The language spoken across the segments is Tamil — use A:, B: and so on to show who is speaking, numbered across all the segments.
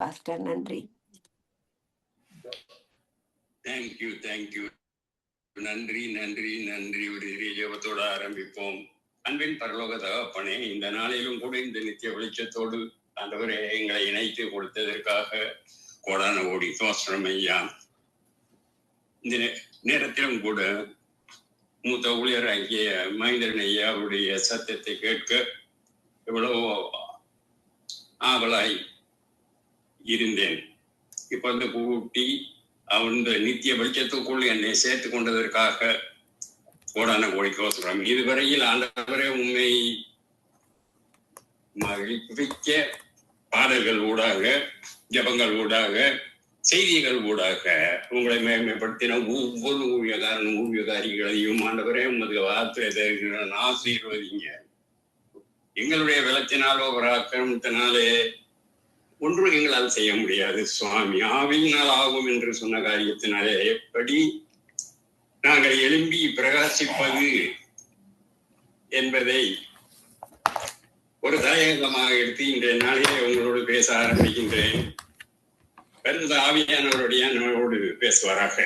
A: பாஸ்டர். நன்றி.
B: தேங்க்யூ. நன்றி நன்றி நன்றி. ஒரு ஜெபத்தோடு ஆரம்பிப்போம். அன்பின் பரலோக தகப்பனே, இந்த நாளிலும் கூட இந்த நித்திய வெளிச்சத்தோடு ஆண்டவரே எங்களை இணைத்து கொடுத்ததற்காக கோடான கோடி தோஸ்திரம் ஐயா. இந்த நேரத்திலும் கூட மூத்த ஊழியராகிய மகேந்திரன் ஐயா அவருடைய சத்தத்தை கேட்க எவ்வளவோ ஆவலாய் இருந்தேன். இப்ப வந்து கூட்டி அந்த நித்திய வெளிச்சத்துக்குள் என்னை சேர்த்து கொண்டதற்காக கோடான கோடிக்கோசரம். இதுவரையில் ஆண்டவரே உண்மை மகிழ்விக்க பாடல்கள் ஊடாக, ஜபங்கள் ஊடாக, செய்திகள் ஊடாக உங்களை மேன்மைப்படுத்தின ஒவ்வொரு ஊழியகாரிகளையும் ஆண்டவரே உமது வார்த்தை தருகிறேன், ஆசீர்வதிங்க. எங்களுடைய வெள்ளத்தினாலோ பராக்கிரமத்தினாலே ஒன்று எங்களால் செய்ய முடியாது சுவாமி. ஆவியினால் ஆகும் என்று சொன்ன காரியத்தினாலே எப்படி நாங்கள் எழும்பி பிரகாசிப்பது என்பதை ஒரு தலையங்கமாக எடுத்து இன்றைய நாளிலே உங்களோடு பேச ஆரம்பிக்கின்றேன். பிறந்த ஆவியானவருடைய நம்மளோடு பேசுவாராக.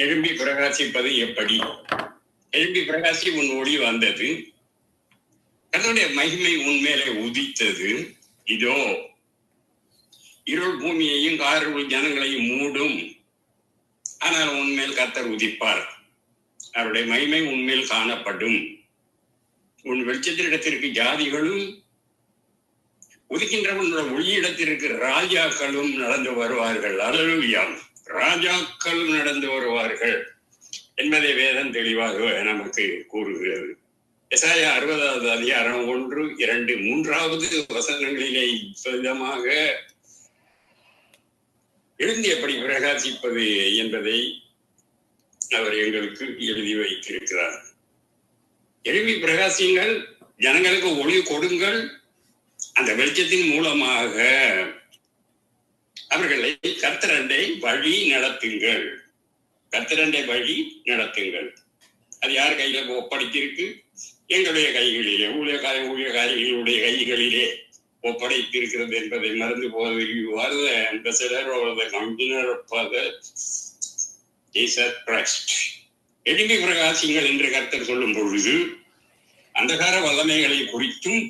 B: எழும்பி பிரகாசிப்பது எப்படி? எழும்பி பிரகாசி உன் ஒளி வந்தது, கர்த்தருடைய மகிமை உன்மேலே உதித்தது. இதோ இருள் பூமியையும் காரிருள் ஜனங்களையும் மூடும், ஆனால் உன்மேல் கர்த்தர் உதிப்பார். அவருடைய மகிமை உன்மேல் காணப்படும். உன் வெளிச்சத்தினிடத்திற்கு ஜாதிகளும் உதிக்கின்றவனோட ஒளியிடத்திற்கு ராஜாக்களும் நடந்து வருவார்கள். அல்லேலூயா. ராஜாக்களும் நடந்து வருவார்கள் என்பதை வேதம் தெளிவாக நமக்கு கூறுகிறது. எசாயா 60வது அதிகாரம் 1, 2, 3வது வசனங்களிலே விதமாக எழுந்து எப்படி பிரகாசிப்பது என்பதை அவர் எங்களுக்கு எழுதி வைத்திருக்கிறார். எழுப்பி பிரகாசியுங்கள், ஜனங்களுக்கு ஒளி கொடுங்கள், அந்த வெளிச்சத்தின் மூலமாக அவர்களை கர்த்தரண்டை வழி நடத்துங்கள். கர்த்தரண்டை வழி நடத்துங்கள். அது யார் கையில ஒப்படைத்திருக்கு? எங்களுடைய கைகளிலே, ஊழியக்காரிகளுடைய கைகளிலே ஒப்படைத்திருக்கிறது என்பதை மறந்து போவது. எழும்பி பிரகாசிங்கள் என்று கர்த்தர் சொல்லும் பொழுது அந்தகார வல்லமைகளை குறித்தும்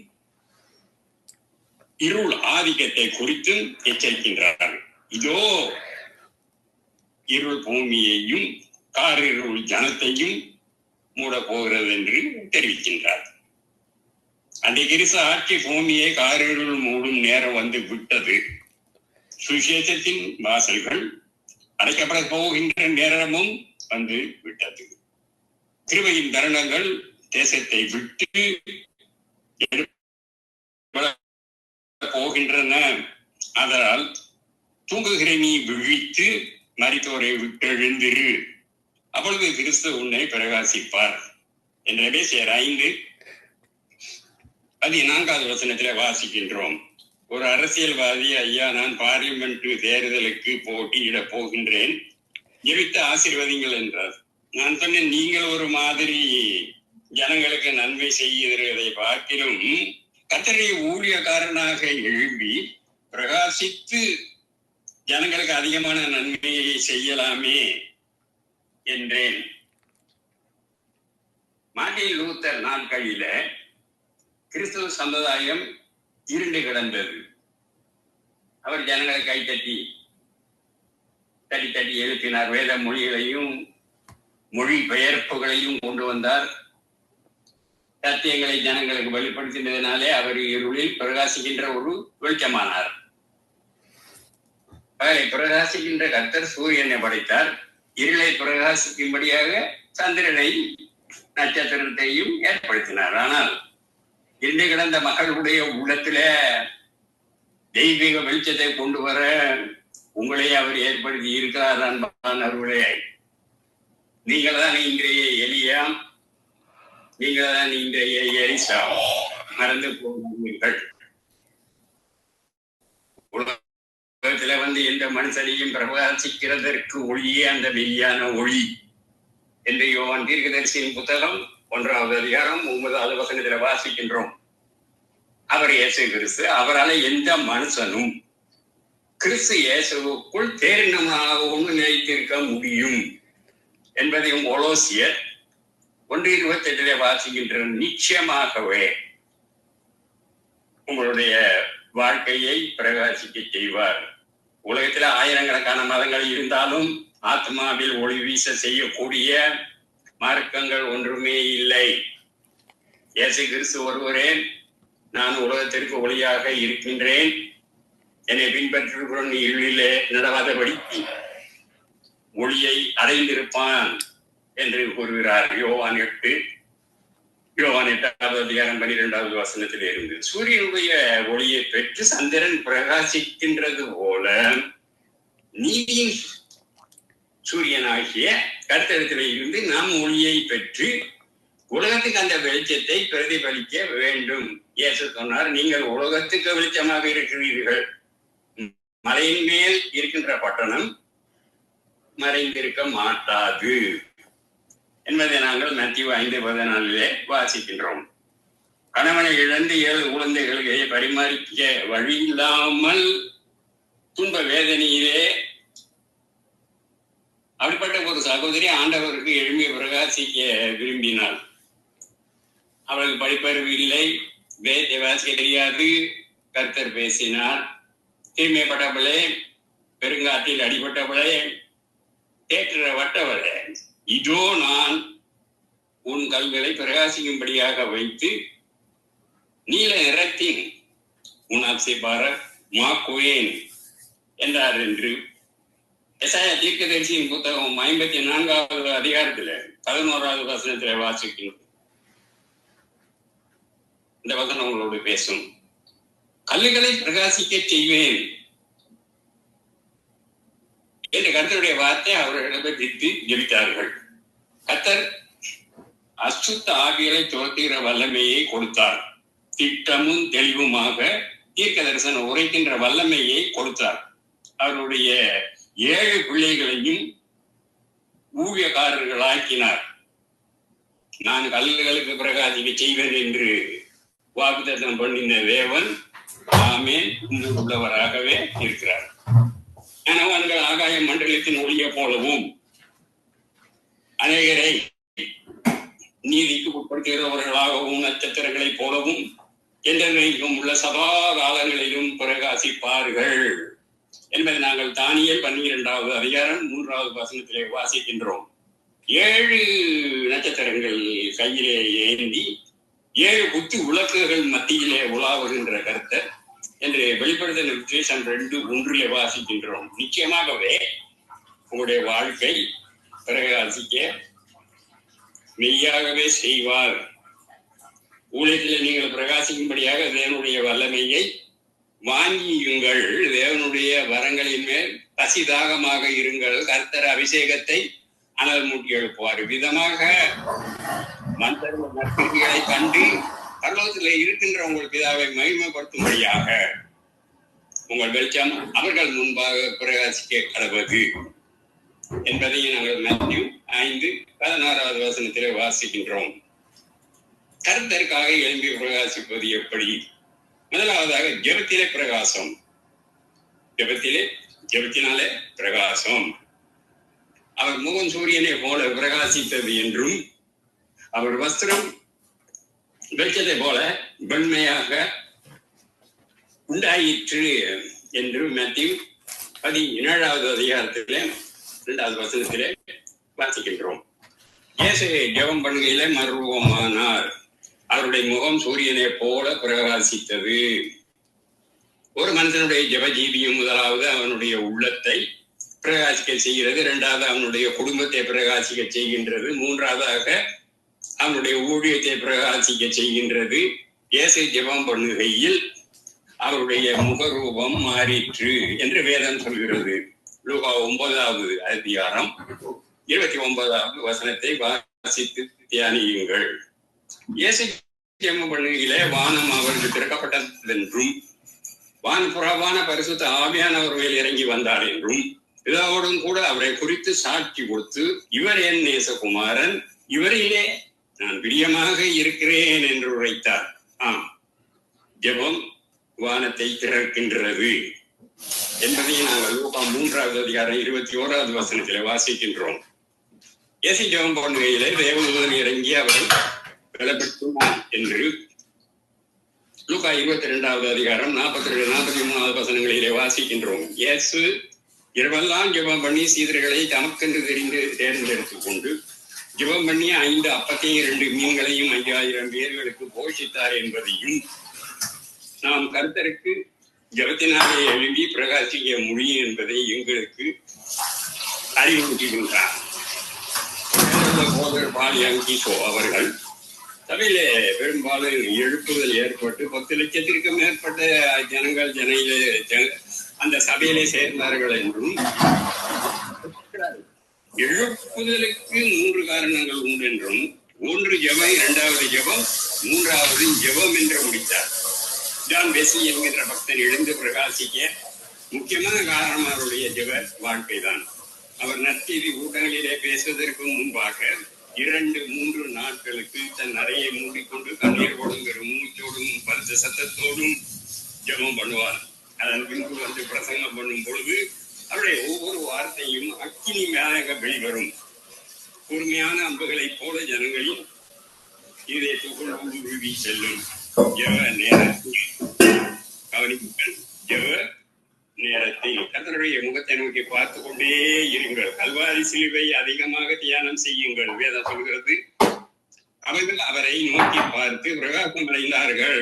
B: இருள் ஆதிக்கத்தை குறித்தும் எச்சரிக்கின்றார்கள். இதோ இருள் பூமியையும் காரிருள் ஜனத்தையும் மூட போகிறது என்று தெரிவிக்கின்றார். அந்த கிறிஸ்து ஆட்சி பூமியை காரிருள் மூடும் நேரம் வந்து விட்டது. சுவிசேஷத்தின் வாசல்கள் அடைக்கப்பட போகின்ற நேரமும் வந்து விட்டது. கிருபையின் தருணங்கள் தேசத்தை விட்டு போகின்றன. அதனால் தூங்குகிற நீ விழித்து மரித்தோரை விட்டு எழுந்திரு, அப்பொழுது கிறிஸ்து உன்னை பிரகாசிப்பார் என்ற எபேசியர் 5:14வது வசனத்திலே வாசிக்கின்றோம். ஒரு அரசியல்வாதி, ஐயா நான் பார்லிமெண்ட் தேர்தலுக்கு போட்டியிட போகின்றேன், ஜெபித்து ஆசீர்வதிங்கள் என்றார். நான் சொன்னேன், நீங்கள் ஒரு மாதிரி ஜனங்களுக்கு நன்மை செய்கிறதை பார்க்கிலும் கர்த்தருடைய ஊழியக்காரனாக எழும்பி பிரகாசித்து ஜனங்களுக்கு அதிகமான நன்மையை செய்யலாமே என்றேன். மார்ட்டின் லூத்தர் நாட்களில கிறிஸ்துவ சமுதாயம் இருண்டு கிடந்தது. அவர் ஜனங்களை கை தட்டி தட்டி எழுப்பினார். வேத மொழிகளையும் மொழி பெயர்ப்புகளையும் கொண்டு வந்தார். சத்தியங்களை ஜனங்களுக்கு வெளிப்படுத்தினதினாலே அவர் இருளில் பிரகாசிக்கின்ற ஒரு வெளிச்சமானார். அவரை பிரகாசிக்கின்ற கர்த்தர் சூரியனை படைத்தார். இருளை பிரகாசிக்கும்படியாக சந்திரனை நட்சத்திரத்தையும் ஏற்படுத்தினார். ஆனால் இன்று கிடந்த மக்களுடைய உள்ளத்தில தெய்வீக வெளிச்சத்தை கொண்டு வர உங்களே அவர் ஏற்படுத்தி இருக்கிறார். அன்பானவர்களே, நீங்கள் தான் இன்றைய எலியா, நீங்கள் தான் இன்றைய எலிசா. மறந்து போகிறீர்கள். உலகத்துல வந்து எந்த மனுஷனையும் பிரகாசிக்கிறதற்கு ஒளியே அந்த மெய்யான ஒளி என்று யோவான் தீர்க்கதரிசியின் புத்தகம் 1வது அதிகாரம் 9வது வசனத்துல வாசிக்கின்றோம். அவர் இயேசு கிறிஸ்து. அவரால் எந்த மனுஷனும் கிறிஸ்து இயேசுவுக்குள் தேர்ந்தமாகவும் நிலைத்திருக்க முடியும் என்பதையும் கொலோசியர் 1:28 வாசிக்கின்ற நிச்சயமாகவே உங்களுடைய வாழ்க்கையை பிரகாசிக்க செய்வார். உலகத்தில் ஆயிரக்கணக்கான மதங்கள் இருந்தாலும் ஆத்மாவில் ஒளி வீச செய்யக்கூடிய மார்க்கங்கள் ஒன்றுமே இல்லை. இயேசு கிறிஸ்து ஒருவரே நான் உலகத்திற்கு ஒளியாக இருக்கின்றேன், என்னை பின்பற்றுகிறவன் இருளிலே நடவாதபடி ஒளியை அடைந்திருப்பான் என்று கூறுகிறார். யோவான் 8வது அதிகாரம் 12வது வசனத்தில் இருந்து. சூரியனுடைய ஒளியை பெற்று சந்திரன் பிரகாசிக்கின்றது போல நீதியின் சூரியனாகிய கர்த்தரிடத்திலே இருந்து நாம் ஒளியை பெற்று உலகத்துக்கு அந்த வெளிச்சத்தை பிரதிபலிக்க வேண்டும். இயேசு சொன்னார், நீங்கள் உலகத்துக்கு வெளிச்சமாக இருக்கிறீர்கள். மலையின் மேல் இருக்கின்ற பட்டணம் மறைந்திருக்க மாட்டாது என்பதை நாங்கள் மத்தேயு 5:14 வாசிக்கின்றோம். கணவனை இழந்து 7 குழந்தைகளை பரிமாறிக்க வழி இல்லாமல் துன்ப வேதனையிலே அப்படிப்பட்ட ஒரு சகோதரி ஆண்டவருக்கு எழும்பி பிரகாசிக்க விரும்பினாள். அவளுக்கு படிப்பறிவு இல்லை, வேதத்தை வாசிக்க தெரியாது. கர்த்தர் பேசினார். தீமைப்பட்டவளே, பெருங்காற்றில் அடிபட்டவளே, தேற்றப்பட்டவளே, இதோ நான் உன் கல்களை பிரகாசிக்கும்படியாக வைத்து நீல நிறத்தின் உன் அப்சிபார மாக்குவேன் என்றார் என்று எசாயா தீர்க்கதரிசியின் புத்தகம் 54வது அதிகாரத்துல 11வது வசனத்துல வாசிக்கணும். இந்த வசனம் உங்களோடு பேசும். கல்லுகளை பிரகாசிக்க செய்வேன் என்று கர்த்தருடைய வார்த்தை அவர்களை திட்டு ஜெபித்தார்கள். கர்த்தர் அசுத்த ஆவிகளை துரத்துகிற வல்லமையை கொடுத்தார். திட்டமும் தெளிவுமாக தீர்க்க தரிசனம் உரைக்கின்ற வல்லமையை கொடுத்தார். அவருடைய 7 பிள்ளைகளையும் ஊழியக்காரர்களாக்கினார். நான் கல்லுகளுக்கு பிரகாசிக்க செய்வேன் என்று வாக்குத்தத்தம் பண்ணின தேவன் ஆமென் உள்ளவராகவே இருக்கிறார். கணவன்கள் ஆகாய மண்டலத்தின் ஒளியை போலவும் அநேகரை நீதிக்கு உட்படுத்துகிறவர்களாகவும் நட்சத்திரங்களைப் போலவும் என்றென்றைக்கும் உள்ள சதா காலங்களிலும் பிரகாசிப்பார்கள் என்பதை நாங்கள் தானியேல் 12வது அதிகாரம் 3வது வசனத்திலே வாசிக்கின்றோம். 7 நட்சத்திரங்கள் கையிலே ஏந்தி 7 குத்து விளக்குகள் மத்தியிலே உலாவுகின்ற கர்த்தர் என்று வெளிப்படுத்தல் விசேஷம் 2:1 வாசிக்கின்றோம். நிச்சயமாகவே உங்களுடைய வாழ்க்கை பிரகாசிக்க மெய்யாகவே செய்வார். ஊழியத்தில் நீங்கள் பிரகாசிக்கும்படியாக தேவனுடைய வல்லமையை வாங்கியுங்கள். தேவனுடைய வரங்களின் மேல் பசிதாகமாக இருங்கள். கர்த்தர் அபிஷேகத்தை அனல் மூட்டி எழுப்புவார். விதமாக மந்திர நற்கிரிகளை கண்டு பரலோகத்தில் இருக்கின்ற உங்கள் பிதாவை மகிமைப்படுத்தும்படியாக உங்கள் வெளிச்சம் அவர்கள் முன்பாக பிரகாசிக்க கடவது என்பதையும் நாங்கள் மத்தேயு 5:16வது வசனத்திலே வாசிக்கின்றோம். கர்த்தருக்காக எழும்பி பிரகாசிப்பது எப்படி? முதலாவதாக ஜெபத்திலே பிரகாசம். ஜெபத்தினாலே பிரகாசம். அவர் முகம் சூரியனை போல பிரகாசித்தது என்றும் அவர் வஸ்திரம் வெளிச்சத்தை போல வெண்மையாக உண்டாயிற்று என்று மத்தேயு 17வது அதிகாரத்திலே 2வது வசனத்திலே வாசிக்கின்றோம். இயேசு ஜெபம் பண்ணுகையிலே மறுரூபமானார். அவருடைய முகம் சூரியனை போல பிரகாசித்தது. ஒரு மனிதனுடைய ஜெப ஜீவியம் முதலாவது அவனுடைய உள்ளத்தை பிரகாசிக்க செய்கிறது, 2வது அவனுடைய குடும்பத்தை பிரகாசிக்க செய்கின்றது, 3வதாக அவனுடைய ஊழியத்தை பிரகாசிக்க செய்கின்றது. இயேசு ஜெபம் பண்ணுகையில் அவருடைய முகரூபம் மாறிற்று என்று வேதம் சொல்கிறது. லூக்கா 9வது அதிகாரம் 29வது வசனத்தை வாசித்து தியானியுங்கள். இயேசு ஜெபம் பண்ணுகையிலே வானம் அவருக்கு திறக்கப்பட்டதென்றும் வான்புறவான பரிசுத்த ஆவியானவர் மேல் இறங்கி வந்தார் என்றும் இதோடும் கூட அவரை குறித்து சாட்சி கொடுத்து இவர் என் நேசகுமாரன், இவரிலே நான் பிரியமாக இருக்கிறேன் என்று உரைத்தார். ஜெபம் வானத்தை திறக்கின்றது. என்பதை நாங்கள் லூக்கா 3வது அதிகாரம் 21வது வசனத்திலே வாசிக்கின்றோம். இயேசு ஜெபம் பண்ணுகையிலே தேவதூதன் இறங்கி அவரை பலப்படுத்தினார் என்று லூக்கா 22வது அதிகாரம் 42, 43வது வசனங்களிலே வாசிக்கின்றோம். இயேசு இரவெல்லாம் ஜெபம் பண்ணி சீடர்களை தமக்கென்று தேர்ந்தெடுத்துக் கொண்டு ஜெபம் பண்ணி 5 அப்பத்தையும் 2 மீன்களையும் 5000 பேர்களுக்கு போஷித்தார் என்பதையும் நாம் கர்த்தருக்கு ஜெபத்தினாலே எழுதி பிரகாசிக்க முடியும் என்பதை எங்களுக்கு அறிவுறுத்துகின்றார். அவர்கள் சபையிலே பெரும்பாலும் எழுப்புதல் ஏற்பட்டு 10 லட்சத்திற்கும் மேற்பட்ட ஜனங்கள் அந்த சபையிலே சேர்ந்தார்கள் என்றும் எழுப்புதலுக்கு 3 காரணங்கள் உண்டு என்றும், 1 ஜெபம், 2வது ஜெபம், 3வது ஜெபம் என்று முடித்தார். ஜான் வெஸ்லி என்கின்ற பக்தன் எழுந்து பிரகாசிக்க முக்கியமான காரணம் அவருடைய ஜெப வாழ்க்கை தான். அவர் நற்செய்தி கூட்டங்களிலே பேசுவதற்கு முன்பாக 2-3 நாட்களுக்கு தன் அறையை மூடிக்கொண்டு கண்ணீரோடும் மூச்சோடும் பரிசு சத்தத்தோடும் ஜெபம் பண்ணுவார். அதன் பின்பு வந்து பிரசங்கம் பண்ணும் பொழுது அவருடைய ஒவ்வொரு வார்த்தையும் அக்கினி மேலாக வெளிவரும். கூர்மையான அம்புகளைப் போல ஜனங்களின் இதயத்துக்குள் ஊடுருவி செல்லும். ஜெப நேரத்தில் கவனிப்புகள். ஜெப நேரத்தில் கர்த்தருடைய முகத்தை நோக்கி பார்த்து கொண்டே இருங்கள். கல்வாரி சிலுவை அதிகமாக தியானம் செய்யுங்கள். வேதம் சொல்கிறது, அவர்கள் அவரை நோக்கி பார்த்து பிரகாசம் அடைந்தார்கள்.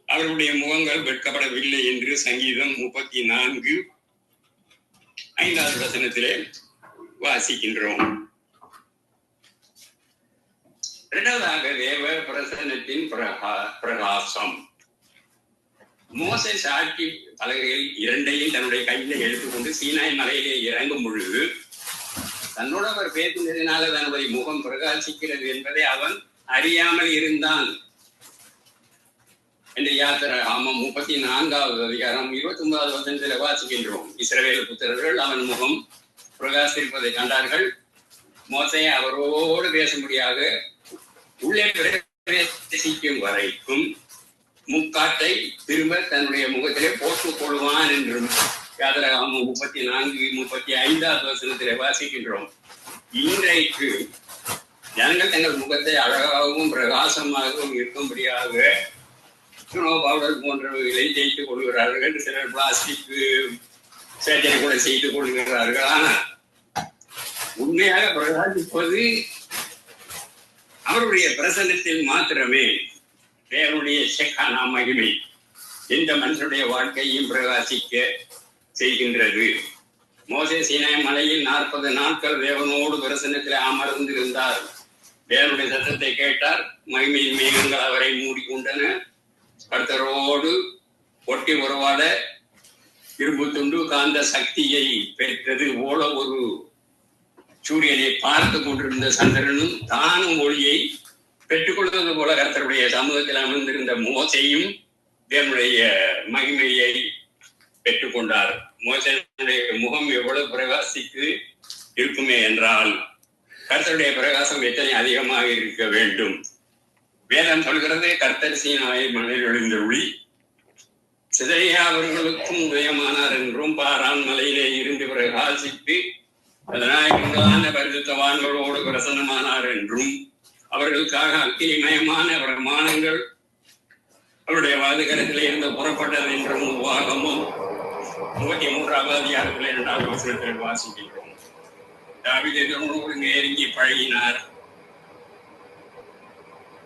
B: அவர்களுடைய முகங்கள் வெட்கப்படவில்லை என்று சங்கீதம் 34:5வது வசனத்திலே வாசிக்கின்றோம். இரண்டாவதாக தேவ பிரசன்னத்தின் பிரகாசம். மோசே சாட்சி பலகைகள் 2ஐயும் தன்னுடைய கையில எடுத்துக்கொண்டு சீனாய் மலையிலே இறங்கும் பொழுது தன்னோட அவர் பேசினதினால தன்னுடைய முகம் பிரகாசிக்கிறது என்பதை அவன் அறியாமல் இருந்தான் என்று யாத்திராகமம் 34வது அதிகாரம் 29வது வசனத்தில் வாசிக்கின்றோம். இஸ்ரவேல் புத்திரர்கள் அவன் முகம் பிரகாசிப்பதை கண்டார்கள். மோசே அவரோடு பேசும்படியாக உள்ளே பிரவேசிக்கும் வரைக்கும் முக்காட்டை திரும்ப தன்னுடைய முகத்திலே போட்டுக் கொள்வான் என்றும் யாத்திராகமம் 34-35வது வசனத்திலே வாசிக்கின்றோம். இன்றைக்கு ஜனங்கள் தங்கள் முகத்தை அழகாகவும் பிரகாசமாகவும் இருக்கும்படியாக பவுடர் போன்றவைகளை தேய்த்துக் கொள்கிறார்கள். சிலர் பிளாஸ்டிக் சர்ஜரி கூட செய்து கொள்கிறார்கள். ஆனால் உண்மையாக பிரகாசிப்பது அவருடைய பிரசன்னத்தில் மாத்திரமே. தேவனுடைய ஷெக்கானா மகிமை எந்த மனுஷனுடைய வாழ்க்கையும் பிரகாசிக்க செய்கின்றது. மோசே சீனாய் மலையில் 40 நாட்கள் தேவனோடு பிரசன்னத்தில் அமர்ந்திருந்தார். தேவனுடைய சத்தத்தை கேட்டார். மகிமையின் மேகங்கள் அவரை மூடிக்கொண்டன. கர்த்தரோடு ஒட்டி உறவாட இரும்பு துண்டு காந்த சக்தியை பெற்றது போல ஒரு சூரியனை பார்த்து கொண்டிருந்த சந்திரனும் தானும் ஒளியை பெற்றுக்கொள்வது போல கர்த்தருடைய சமூகத்தில் அமர்ந்திருந்த மோசேயும் தேவனுடைய மகிமையை பெற்றுக்கொண்டார். மோசேயுடைய முகம் எவ்வளவு பிரகாசித்து இருக்குமே என்றால் கர்த்தருடைய பிரகாசம் எத்தனை அதிகமாக இருக்க வேண்டும். வேதம் சொல்கிறது, கர்த்தர் சீனாய் மலையில் எழுந்த ஒளி சிதறியா அவர்களுக்கும் உதயமானார் என்றும், பாரான் மலையிலே இருந்து பிரகாசித்து அதனால பரிசுத்தவான்களோடு பிரசன்னமானார் என்றும், அவர்களுக்காக அக்கினிமயமான பிரமாணங்கள் அவருடைய வாதுகரத்திலே இருந்து புறப்பட்டது என்றும் உபாகமும் 33வது அதிகாரத்திலே 2வது வசனத்தில் வாசிக்கின்றோம். தாவீது தேவனோடு நெருங்கி பழகினார்.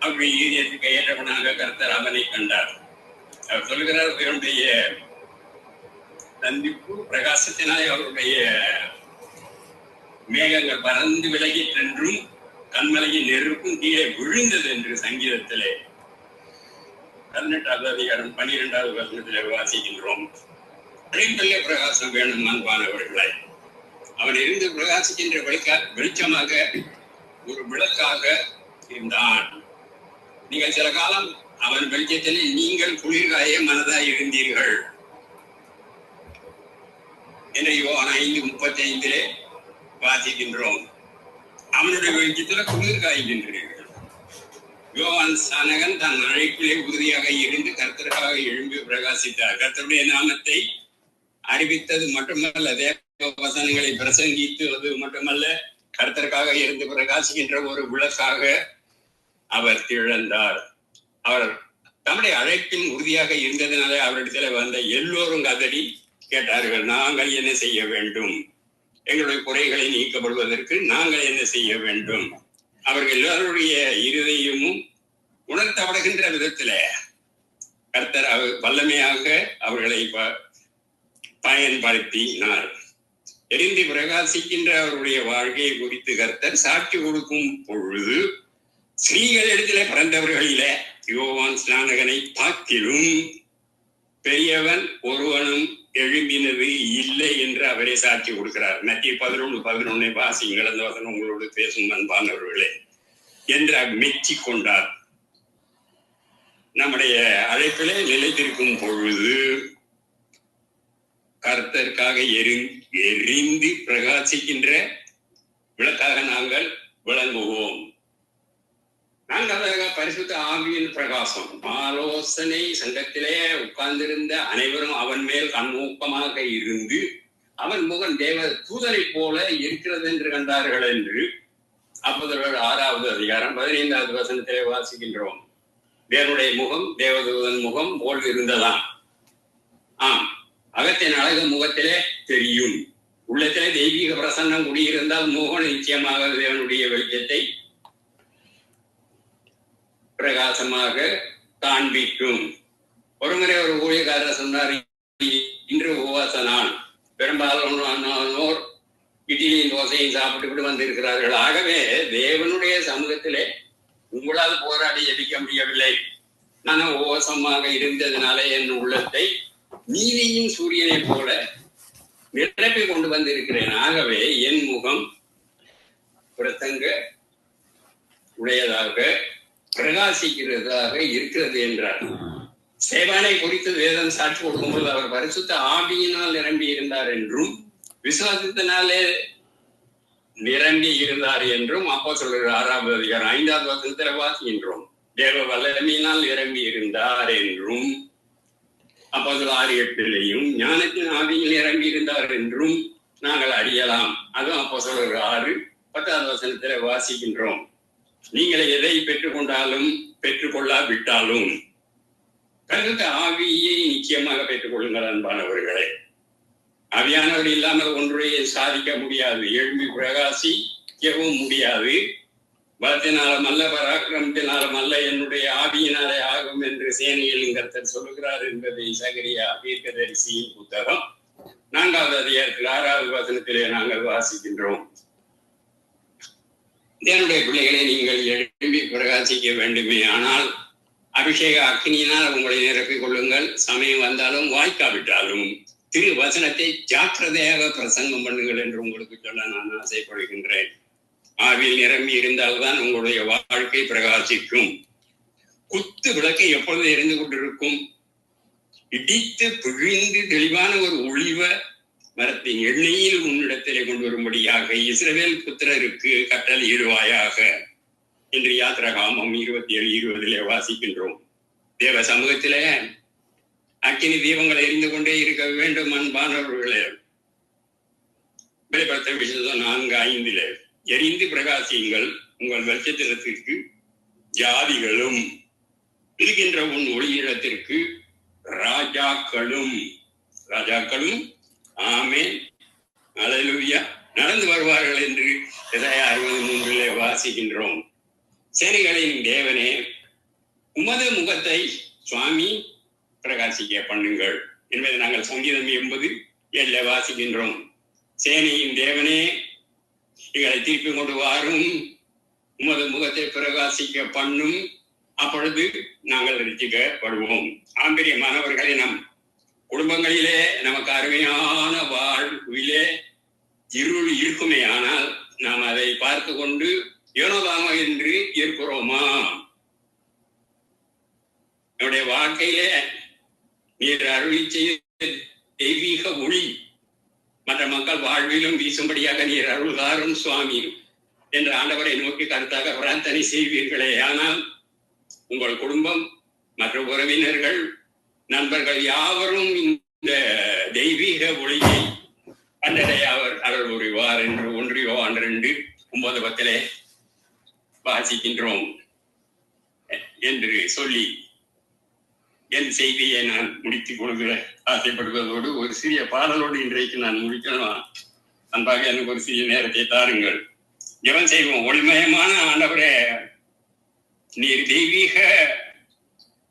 B: அவருடைய ஈரியத்துக்கு ஏற்றவனாக கர்த்தர் அவனை கண்டார். அவர் சொல்கிறார், அவருடைய சந்திப்பு பிரகாசத்தினாலே அவருடைய மேகங்கள் பறந்து விலகிற்றென்றும் கண்மலையின் நெருப்பும் கீழே விழுந்தது என்று சங்கீதத்திலே 18வது அதிகாரம் 12வது வசனத்திலே வாசிக்கின்றோம். அழைப்பல்ல பிரகாசம் வேணும் அன்பானவர்களை. அவன் இருந்து பிரகாசிக்கின்ற வெளிச்சமாக ஒரு விளக்காக இருந்தான். நீங்கள் சில காலம் அவன் வெளிச்சத்தில் நீங்கள் குளிர்காய மனதாய் இருந்தீர்கள் என்று யோவான் 5:35 வாசிக்கின்றோம். அவனுடைய வெளிச்சத்தில் குளிர்காய்கின்றீர்கள். யோவான் ஸ்நானகன் தன் அழைப்பிலே உறுதியாக இருந்து கர்த்தருக்காக எழும்பி பிரகாசித்தார். கர்த்தருடைய நாமத்தை அறிவித்தது மட்டுமல்ல, தேவ வசனங்களை பிரசங்கித்தது மட்டுமல்ல, கர்த்தருக்காக இருந்து பிரகாசிக்கின்ற ஒரு விளக்காக அவர் திகழ்ந்தார். அவர் தம்முடைய அழைப்பின் உறுதியாக இருந்ததினாலே அவரிடத்தில் வந்த எல்லோரும் கதறி கேட்டார்கள், நாங்கள் என்ன செய்ய வேண்டும்? எங்களுடைய குறைகளை நீக்கப்படுவதற்கு நாங்கள் என்ன செய்ய வேண்டும்? அவர்கள் எல்லாருடைய இருதயமும் உணர்த்தப்படுகின்ற விதத்தில கர்த்தர் வல்லமையாக அவர்களை பயன்படுத்தினார். எரிந்து பிரகாசிக்கின்ற அவருடைய வாழ்க்கையை குறித்து கர்த்தர் சாட்சி கொடுக்கும் பொழுது, ஸ்ரீகளிடத்திலே பிறந்தவர்களில யோவான் ஸ்நானகனை பார்க்கிலும் பெரியவன் ஒருவனும் எழும்பினது இல்லை என்று அவரே சாட்சி கொடுக்கிறார். மத்திய 11:11 வாசிங்கள். அந்த வசனம் உங்களோடு பேசும் அன்பானவர்களே என்று மெச்சி கொண்டார். நம்முடைய அழைப்பிலே நிலைத்திருக்கும் பொழுது கர்த்தருக்காக எரிந்து பிரகாசிக்கின்ற விளக்காக நாங்கள் விளங்குவோம். நாங்கள் பரிசுத்த ஆவியின் பிரகாசம். ஆலோசனை சங்கத்திலே உட்கார்ந்திருந்த அனைவரும் அவன் மேல் கண்ணோக்கமாக இருந்து அவன் முகம் தேவ தூதரை போல இருக்கிறது என்று கண்டார்கள் என்று அப்போஸ்தலர் 6வது அதிகாரம் 15வது வசனத்திலே வாசிக்கின்றோம். தேவனுடைய முகம் தேவதூதன் முகம் போல் இருந்ததாம். ஆம், அகத்தின் அழகு முகத்திலே தெரியும். உள்ளத்திலே தெய்வீக பிரசன்னம் குடியிருந்தால் முகம் நிச்சயமாக தேவனுடைய வெளிச்சத்தை பிரகாசமாக காண்பிக்கும். ஒருமுறை ஒரு ஊழியக்காரர் சொன்னார், இன்று உபவாச நாள், பெரும்பாலானோர் இட்லியும் தோசையும் சாப்பிட்டு வந்திருக்கிறார்கள். ஆகவே தேவனுடைய சமூகத்திலே உங்களால் போராடி ஜெபிக்க முடியவில்லை. நான் உபவாசமாக இருந்ததுனால என் உள்ளத்தை நீதியின் சூரியனை போல நிரப்பி கொண்டு வந்திருக்கிறேன். ஆகவே என் முகம் பிரசங்க உடையதாக பிரகாசிக்கிறதாக இருக்கிறது என்றார். சேவானை குறித்து வேதம் சாட்சி கொடுக்கும்போது அவர் பரிசுத்த ஆவியினால் நிரம்பி இருந்தார் என்றும் விசுவாசத்தினாலே நிரம்பி இருந்தார் என்றும் அப்போஸ்தலர் 6வது அதிகாரம் 5வது வசனத்தில் வாசிக்கின்றோம். தேவ வல்லமையினால் நிரம்பி இருந்தார் என்றும் அப்போஸ்தலர் 6:8 ஞானத்தின் ஆவியில் நிரம்பி இருந்தார் என்றும் நாங்கள் அறியலாம். அதுவும் அப்போஸ்தலர் 6:10வது வசனத்தில் வாசிக்கின்றோம். நீங்கள் எதை பெற்றுக்கொண்டாலும் பெற்றுக்கொள்ளாவிட்டாலும் பரிசுத்த ஆவியை நிச்சயமாக பெற்றுக் கொள்ளுங்கள் அன்பானவர்களே. ஆவியானவர் இல்லாமல் ஒன்றைய சாதிக்க முடியாது. எழும்பி பிரகாசிக்கவும் முடியாது. பலத்தினாலும் அல்ல, பராக்கிரமத்தினாலும் அல்ல, என்னுடைய ஆவியினாலே ஆகும் என்று சேனையில் கர்த்தர் சொல்லுகிறார் என்பதை சகரியா தீர்க்கதரிசியின் புத்தகம் 4வது அதிகாரத்தில் 6வது வசனத்திலே நாங்கள் வாசிக்கின்றோம். தேவனுடைய பிள்ளைகளை நீங்கள் எழும்பி பிரகாசிக்க வேண்டுமே ஆனால் அபிஷேக அக்னியினால் உங்களை நிரப்பிக் கொள்ளுங்கள். சமயம் வந்தாலும் வாய்க்காவிட்டாலும் திரு வசனத்தை ஜாக்கிரதையாக பிரசங்கம் பண்ணுங்கள் என்று உங்களுக்கு சொல்ல நான் ஆசைப்படுகின்றேன். ஆவியில் நிரம்பி இருந்தால்தான் உங்களுடைய வாழ்க்கை பிரகாசிக்கும். குத்து விளக்கை எப்பொழுது எரிந்து கொண்டிருக்கும்? இடித்து பிழிந்து தெளிவான ஒரு ஒளிவ மரத்தின் எண்ணெயில் உன்னிடத்திலே கொண்டு வரும்படியாக இஸ்ரவேல் புத்திரருக்கு கட்டளையிடுவாயாக என்று யாத்திராகமம் 27:20 வாசிக்கின்றோம். தேவ சமூகத்திலே அக்கினி தீபங்களை எரிந்து கொண்டே இருக்க வேண்டும் அன்பானவர்களே. வெளிப்படுத்த விசேஷம் 4:5 எரிந்து பிரகாசியுங்கள், உங்கள் வெளிச்சத்திற்கு ஜாதிகளும் இருக்கின்ற உன் ஒளியிடத்திற்கு ராஜாக்களும் ஆமென் அல்லேலூயா நடந்து வருவார்கள் என்று எசாயா 63 வாசிக்கின்றோம். சேனைகளின் தேவனே, உமது முகத்தை சுவாமி பிரகாசிக்க பண்ணுங்கள் என்பதை நாங்கள் சங்கீதம் 80 வாசிக்கின்றோம். சேனையின் தேவனே, எங்களை திருப்பி கொண்டு வாரும், உமது முகத்தை பிரகாசிக்க பண்ணும், அப்பொழுது நாங்கள் ரட்சிக்கப்படுவோம். ஆம்பரியமானவர்களை நம் குடும்பங்களிலே நமக்கு அருமையான வாழ்விலே இருள் இருக்குமே, ஆனால் நாம் அதை பார்த்து கொண்டு ஏனோதாம என்று இருக்கிறோமா? நம்முடைய வாழ்க்கையிலே நீர் அருளி செய்த தெய்வீக ஒளி மற்ற மக்கள் வாழ்விலும் வீசும்படியாக நீர் அருள்தாரும் சுவாமி என்று ஆண்டவரை நோக்கி கருத்தாக பிரார்த்தனை செய்வீர்களே. ஆனால் உங்கள் குடும்பம், மற்ற உறவினர்கள், நண்பர்கள் யாவரும் இந்த தெய்வீக ஒளியை அன்றடைய அவர் அருள் புரிவார் என்று 1 யோவான் 2:9 வாசிக்கின்றோம் என்று சொல்லி என் செய்தியை நான் முடித்துக் கொள்கிற ஆசைப்படுவதோடு ஒரு சிறிய பாடலோடு இன்றைக்கு நான் முடிக்கணும். அன்பாக எனக்கு ஒரு சிறிய நேரத்தை தாருங்கள். ஜெபம் செய்வோம். ஒளிமயமான ஆண்டவரே, நீர் தெய்வீக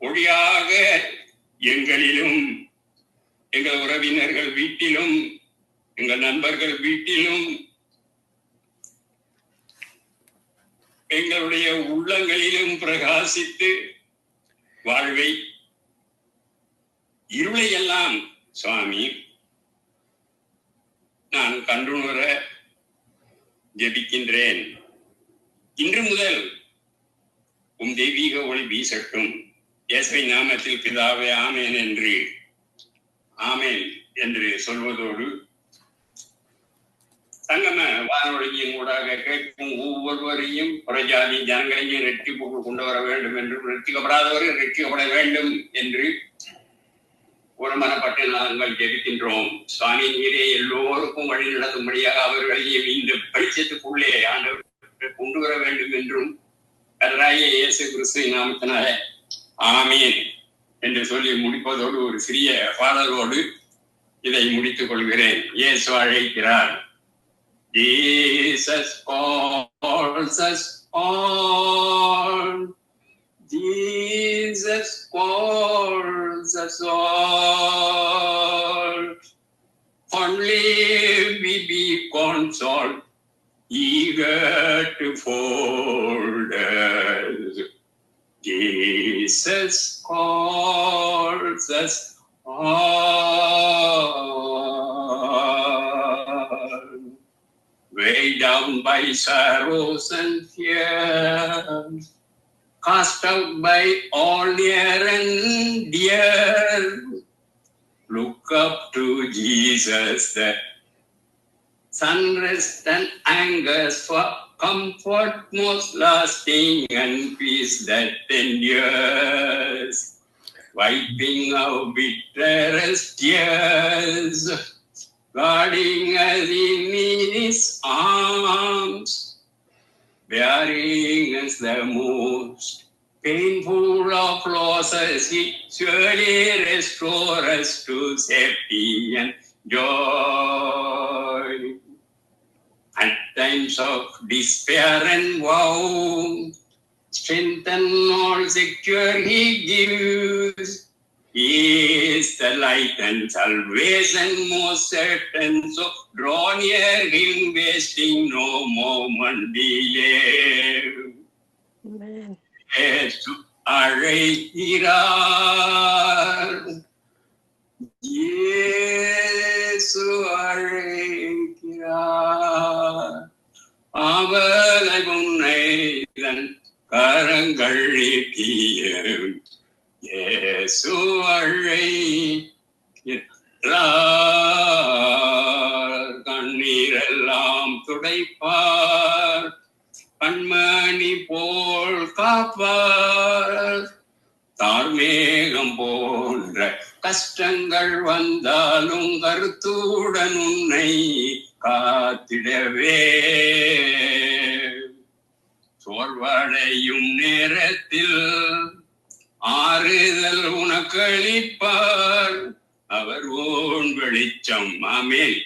B: ஒளியாக எங்களிலும், எங்கள் உறவினர்கள் வீட்டிலும், எங்கள் நண்பர்கள் வீட்டிலும், எங்களுடைய உள்ளங்களிலும் பிரகாசித்து வாழ்வை, இருளை எல்லாம் சுவாமி நான் கண்டுணர ஜெபிக்கின்றேன். இன்று முதல் உம் தெய்வீக ஒளி வீசட்டும். இயேசுவின் நாமத்தில் பிதாவே ஆமேன் என்று சொல்வதோடு சங்கம வானொலியின் ஊடாக கேட்கும் ஒவ்வொருவரையும் புறஜாதி ஜனங்களையும் ரெட்டிப்புக்கு கொண்டு வர வேண்டும் என்றும், ரட்சிக்கப்படாதவர்கள் ரட்சிக்கப்பட வேண்டும் என்று ஒரு மனப்பட்டு நாங்கள் ஜெபிக்கின்றோம். சுவாமி நீரே எல்லோருக்கும் வழி நடத்தும்படியாக அவர்களையும் இந்த பரிசத்துக்குள்ளே ஆண்டவர் கொண்டு வர வேண்டும் என்றும் கர்த்தராகிய இயேசு கிறிஸ்துவின் நாமத்தினால ஆமேன் என்று சொல்லி முடிப்பதோடு ஒரு சிறிய பாடலோடு இதை முடித்துக் கொள்கிறேன். இயேசு அழைக்கிறார். Jesus calls us all. Jesus calls us all. Only we be consoled, eager to fold us. Jesus calls us all. Weighed down by sorrows and fears, cast out by all near and dear, look up to Jesus, the sunrest and angers for comfort most lasting and peace that endures, wiping our bitterest tears, guarding us in His arms, bearing us the most painful of losses, He surely restore us to safety and joy. At times of despair and woe, strength and all secure He gives. He is the light and salvation most certain, so draw near Him, wasting no moment delay.
A: Amen.
B: Yesu அழைக்கிறார். இயேசு அழைக்கிறார். அவளை உன்னை தன் கரங்கள் நீட்டிய இயேசு அழைக்கிறார். கண்ணீரெல்லாம் துடைப்பார், கண்மணி போல் காப்பார். தார்மேகம் போன்ற கஷ்டங்கள் வந்தாலும் கருத்துடன் உன்னை காத்திடவே. சோர்வடையும் நேரத்தில் ஆறுதல் உனக்களிப்பார். அவர் ஓன் வெளிச்சம். ஆமென்.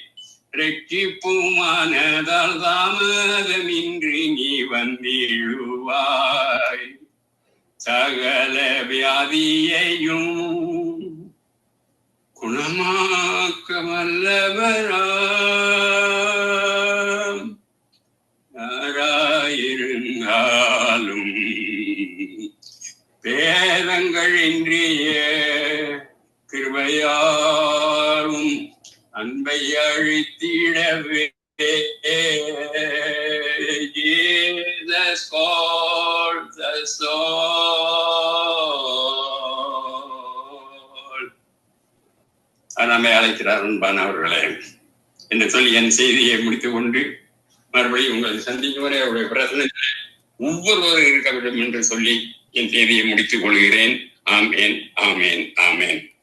B: ரட்சிப்புமானதால் தாமதமின்றி நீ வந்திடுவாய். சகல வியாதியையும் குணமாக்க வல்லவராம். யாராயிருந்தாலும் பேதங்கள் இன்றிய கிருபையாலும் அன்பை அழித்திடவே. Jesus calls us all. நம்மை அழைக்கிறார் அன்பானவர்களே என்று சொல்லி என் செய்தியை முடித்துக் கொண்டு மறுபடியும் உங்களை சந்திக்கும் வரை அவருடைய பிரச்சனை ஒவ்வொருவரும் இருக்க வேண்டும் என்று சொல்லி என் செய்தியை முடித்துக் கொள்கிறேன். ஆமேன், ஆமேன், ஆமேன்.